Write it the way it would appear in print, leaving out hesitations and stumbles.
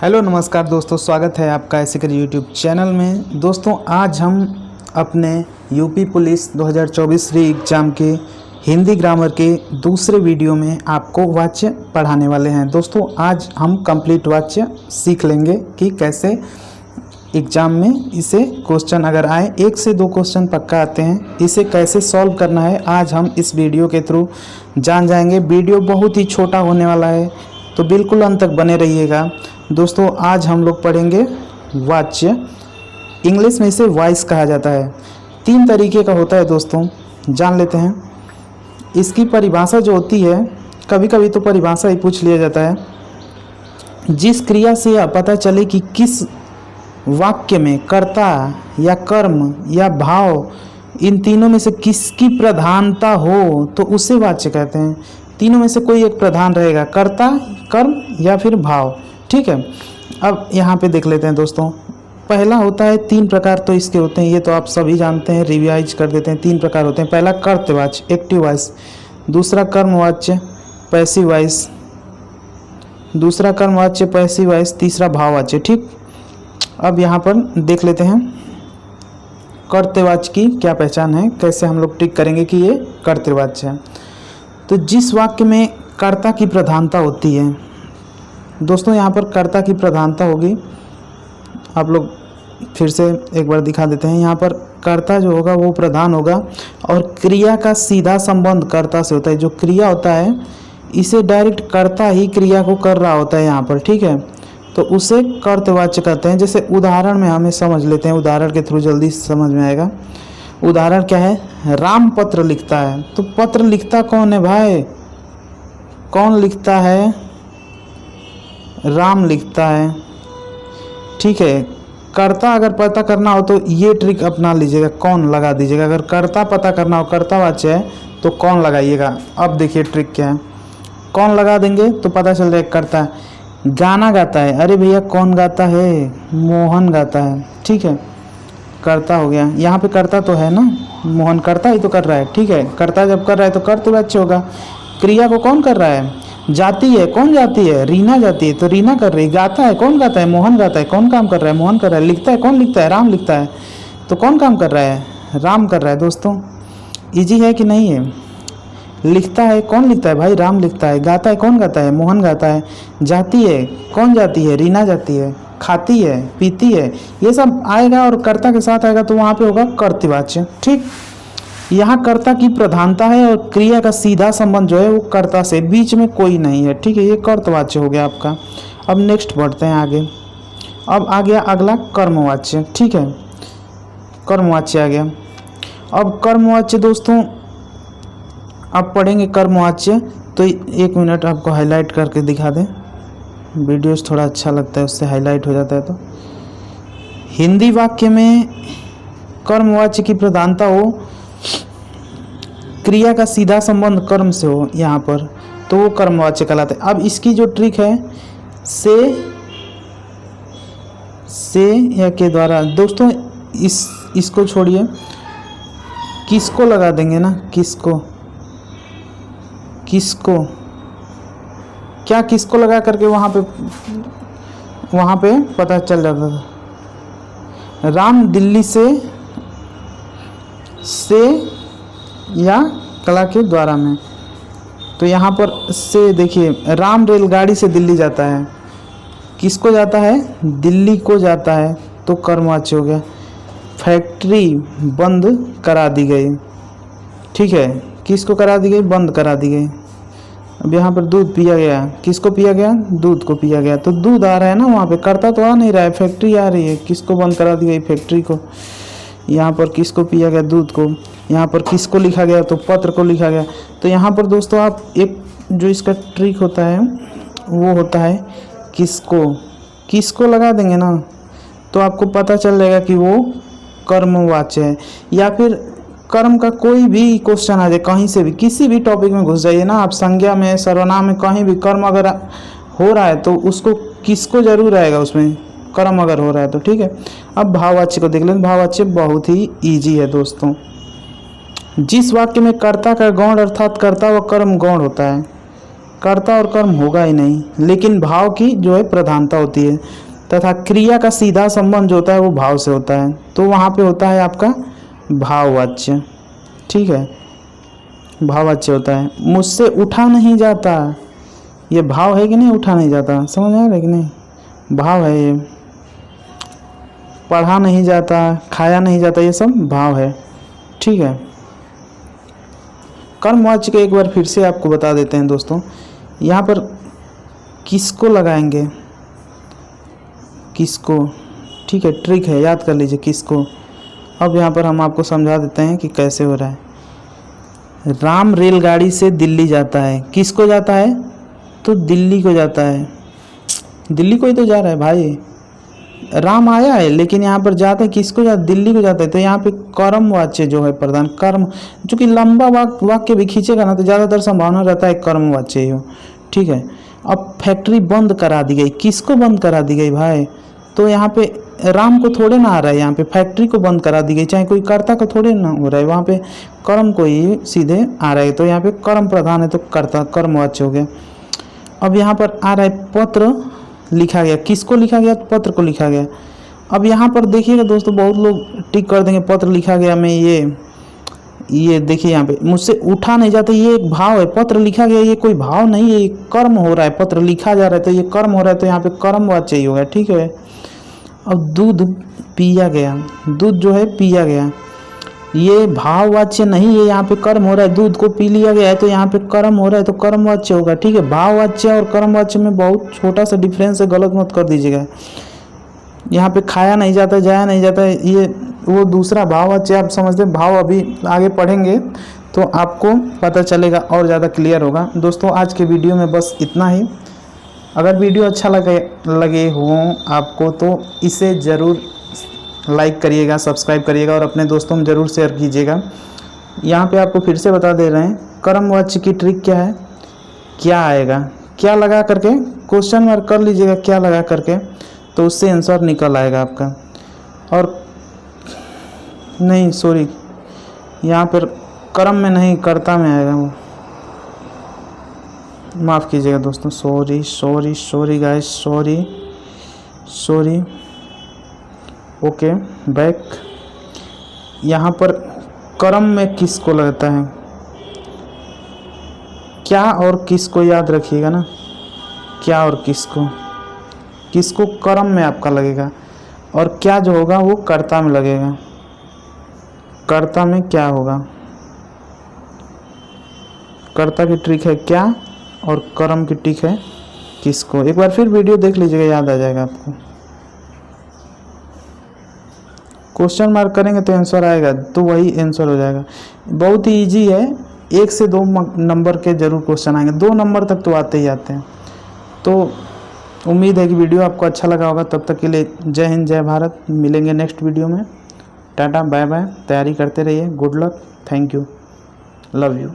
Hello नमस्कार दोस्तों, स्वागत है आपका ऐसे कर यूट्यूब चैनल में। दोस्तों आज हम अपने यूपी पुलिस 2024 री एग्ज़ाम के हिंदी ग्रामर के दूसरे वीडियो में आपको वाक्य पढ़ाने वाले हैं। दोस्तों आज हम कंप्लीट वाक्य सीख लेंगे कि कैसे एग्ज़ाम में इसे क्वेश्चन अगर आए 1 से 2 क्वेश्चन पक्का आते हैं, इसे कैसे सॉल्व करना है आज हम इस वीडियो के थ्रू जान जाएंगे। वीडियो बहुत ही छोटा होने वाला है तो बिल्कुल अंत तक बने रहिएगा। दोस्तों आज हम लोग पढ़ेंगे वाक्य, इंग्लिश में इसे वॉइस कहा जाता है। 3 तरीके का होता है दोस्तों, जान लेते हैं। इसकी परिभाषा जो होती है, कभी कभी तो परिभाषा ही पूछ लिया जाता है। जिस क्रिया से यह पता चले कि किस वाक्य में कर्ता या कर्म या भाव इन तीनों में से किसकी प्रधानता हो तो उसे वाच्य कहते हैं। तीनों में से कोई एक प्रधान रहेगा, कर्ता, कर्म या फिर भाव। ठीक है, अब यहाँ पे देख लेते हैं दोस्तों। पहला होता है 3 प्रकार तो इसके होते हैं, ये तो आप सभी जानते हैं, रिवाइज कर देते हैं। 3 प्रकार होते हैं। पहला कर्तवाच्य एक्टिव वॉइस, दूसरा कर्मवाच्य पैसिव वॉइस, दूसरा कर्मवाच्य पैसिव वॉइस, तीसरा भाववाच्य। ठीक, अब यहाँ पर देख लेते हैं कर्तवाच्य की क्या पहचान है, कैसे हम लोग टिक करेंगे कि ये कर्तवाच्य है। तो जिस वाक्य में कर्ता की प्रधानता होती है, दोस्तों यहाँ पर कर्ता की प्रधानता होगी, आप लोग फिर से एक बार दिखा देते हैं। यहाँ पर कर्ता जो होगा वो प्रधान होगा और क्रिया का सीधा संबंध कर्ता से होता है। जो क्रिया होता है इसे डायरेक्ट कर्ता ही क्रिया को कर रहा होता है यहाँ पर। ठीक है, तो उसे कर्तवाच्य कहते हैं। जैसे उदाहरण में हमें समझ लेते हैं, उदाहरण के थ्रू जल्दी समझ में आएगा। उदाहरण क्या है, राम पत्र लिखता है। तो पत्र लिखता कौन है भाई? कौन लिखता है? राम लिखता है। ठीक है, कर्ता अगर पता करना हो तो ये ट्रिक अपना लीजिएगा, कौन लगा दीजिएगा। अगर कर्ता पता करना हो, कर्तावाच्य है तो कौन लगाइएगा। अब देखिए ट्रिक क्या है, कौन लगा देंगे तो पता चल जाएगा कर्ता है। गाना गाता है, अरे भैया कौन गाता है? मोहन गाता है। ठीक है, कर्ता हो गया। यहाँ पे कर्ता तो है ना, मोहन कर्ता ही तो कर रहा है। ठीक है, कर्ता जब कर रहा है तो कर्तवाच्य होगा। क्रिया को कौन कर रहा है? जाती है, कौन जाती है? रीना जाती है तो रीना कर रही है। गाता है, कौन गाता है? मोहन गाता है। कौन काम कर रहा है? मोहन कर रहा है। लिखता है, कौन लिखता है? राम लिखता है। तो कौन काम कर रहा है? राम कर रहा है। दोस्तों इजी है कि नहीं है? लिखता है, कौन लिखता है भाई? राम लिखता है। गाता है, कौन गाता है? मोहन गाता है। जाती है, कौन जाती है? रीना जाती है। खाती है, पीती है, ये सब आएगा और कर्ता के साथ आएगा तो वहाँ पे होगा कर्तवाच्य। ठीक, यहाँ कर्ता की प्रधानता है और क्रिया का सीधा संबंध जो है वो कर्ता से, बीच में कोई नहीं है। ठीक है, ये कर्तवाच्य हो गया आपका। अब नेक्स्ट बढ़ते हैं आगे। अब आ गया अगला कर्मवाच्य। ठीक है, कर्मवाच्य आ गया। अब कर्मवाच्य दोस्तों अब पढ़ेंगे कर्मवाच्य। तो 1 मिनट आपको हाईलाइट करके दिखा दें, वीडियोस थोड़ा अच्छा लगता है उससे हाईलाइट हो जाता है। तो हिंदी वाक्य में कर्मवाच्य की प्रधानता हो, क्रिया का सीधा संबंध कर्म से हो यहाँ पर, तो वो कर्मवाच्य कहलाते हैं। अब इसकी जो ट्रिक है, से या के द्वारा, दोस्तों इसको छोड़िए, किसको लगा देंगे ना, किसको क्या किसको लगा करके वहाँ पे पता चल जाता था। राम दिल्ली से या कला के द्वारा में, तो यहाँ पर से देखिए, राम रेलगाड़ी से दिल्ली जाता है। किसको जाता है? दिल्ली को जाता है, तो कर्मवाच्य हो गया। फैक्ट्री बंद करा दी गई। ठीक है, किसको करा दी गई? बंद करा दी गई। अब यहाँ पर दूध पिया गया, किसको पिया गया? दूध को पिया गया। तो दूध आ रहा है ना, वहाँ पे कर्ता तो आ नहीं रहा है, फैक्ट्री आ रही है। किसको बंद करा दी गई? फैक्ट्री को। यहाँ पर किसको पिया गया? दूध को। यहाँ पर किसको लिखा गया? तो पत्र को लिखा गया। तो यहाँ पर दोस्तों आप एक जो इसका ट्रिक होता है वो होता है किसको लगा देंगे ना, तो आपको पता चल जाएगा कि वो कर्मवाच्य है। या फिर कर्म का कोई भी क्वेश्चन आ जाए, कहीं से भी किसी भी टॉपिक में घुस जाइए ना आप, संज्ञा में, सर्वनाम में, कहीं भी कर्म अगर हो रहा है तो उसको किसको जरूर आएगा उसमें, कर्म अगर हो रहा है तो। ठीक है, अब भाववाच्य को देख लें। भाववाच्य बहुत ही ईजी है दोस्तों। जिस वाक्य में कर्ता का गौण अर्थात कर्ता व कर्म गौण होता है, कर्ता और कर्म होगा ही नहीं, लेकिन भाव की जो है प्रधानता होती है, तथा क्रिया का सीधा संबंध जो होता है वो भाव से होता है। तो वहाँ पे होता है आपका भाववाच्य। ठीक है, भाववाच्य होता है। मुझसे उठा नहीं जाता, ये भाव है कि नहीं? उठा नहीं जाता, समझ आ रहा है कि नहीं? भाव है ये। पढ़ा नहीं जाता, खाया नहीं जाता, ये सब भाव है। ठीक है, कर्मवाच्य के एक बार फिर से आपको बता देते हैं दोस्तों। यहाँ पर किसको लगाएंगे, किसको, ठीक है, ट्रिक है, याद कर लीजिए किसको। अब यहाँ पर हम आपको समझा देते हैं कि कैसे हो रहा है। राम रेलगाड़ी से दिल्ली जाता है, किसको जाता है? तो दिल्ली को जाता है, दिल्ली को ही तो जा रहा है भाई। राम आया है लेकिन यहाँ पर जाते हैं किसको जाता है? दिल्ली को जाता है। तो यहाँ पे कर्मवाच्य जो है प्रधान, कर्म, चूँकि लंबा वाक्य भी खींचेगा ना तो ज़्यादातर संभावना रहता है कर्मवाच्य ही हो। ठीक है, अब फैक्ट्री बंद करा दी गई, किसको बंद करा दी गई भाई? तो यहाँ पे राम को थोड़े ना आ रहा है, यहाँ पे फैक्ट्री को बंद करा दी गई, चाहे कोई कर्ता को थोड़े ना हो रहा है, वहाँ पे कर्म को ही सीधे आ रहा है। तो यहाँ पे कर्म प्रधान है तो कर्ता, कर्मवाच्य हो गया। अब यहाँ पर आ रहा है पत्र लिखा गया, किसको लिखा गया? पत्र को लिखा गया। अब यहाँ पर देखिएगा दोस्तों, बहुत लोग टिक कर देंगे पत्र लिखा गया में, ये देखिए यहाँ पे मुझसे उठा नहीं जाता, ये एक भाव है। पत्र लिखा गया, ये कोई भाव नहीं है, ये कर्म हो रहा है। पत्र लिखा जा रहा है तो ये कर्म हो रहा है, तो यहाँ पे कर्मवाच्य ही होगा। ठीक है, अब दूध पिया गया, दूध जो है पिया गया, ये भाववाच्य नहीं है, यहाँ पे कर्म हो रहा है। दूध को पी लिया गया है तो यहाँ पे कर्म हो रहा है तो कर्मवाच्य होगा। ठीक है, भाववाच्य और कर्मवाच्य में बहुत छोटा सा डिफरेंस है, गलत मत कर दीजिएगा। यहाँ पे खाया नहीं जाता, जाया नहीं जाता, ये वो दूसरा भाववाच्य आप समझते हैं। भाव अभी आगे पढ़ेंगे तो आपको पता चलेगा और ज़्यादा क्लियर होगा। दोस्तों आज के वीडियो में बस इतना ही। अगर वीडियो अच्छा लगे हो आपको तो इसे ज़रूर लाइक करिएगा, सब्सक्राइब करिएगा और अपने दोस्तों में ज़रूर शेयर कीजिएगा। यहाँ पे आपको फिर से बता दे रहे हैं, कर्मवाच्य की ट्रिक क्या है, क्या आएगा, क्या लगा करके क्वेश्चन मार्क कर लीजिएगा, क्या लगा करके, तो उससे आंसर निकल आएगा आपका। और नहीं सॉरी, यहाँ पर कर्म में नहीं कर्ता में आएगा, वो माफ़ कीजिएगा दोस्तों, sorry guys, sorry. Okay, back. यहाँ पर कर्म में किसको लगता है, क्या और किसको याद रखिएगा ना, क्या और किसको कर्म में आपका लगेगा, और क्या जो होगा वो कर्ता में लगेगा। कर्ता में क्या होगा, कर्ता की ट्रिक है क्या और कर्म की ट्रिक है किसको। एक बार फिर वीडियो देख लीजिएगा, याद आ जाएगा आपको। क्वेश्चन मार्क करेंगे तो आंसर आएगा, तो वही आंसर हो जाएगा। बहुत ही इजी है, 1 से 2 नंबर के जरूर क्वेश्चन आएंगे, 2 नंबर तक तो आते ही आते हैं। तो उम्मीद है कि वीडियो आपको अच्छा लगा होगा। तब तक के लिए जय हिंद, जय भारत। मिलेंगे नेक्स्ट वीडियो में। Ta-ta, bye bye. तैयारी करते रहिए। Good luck, thank you, love you.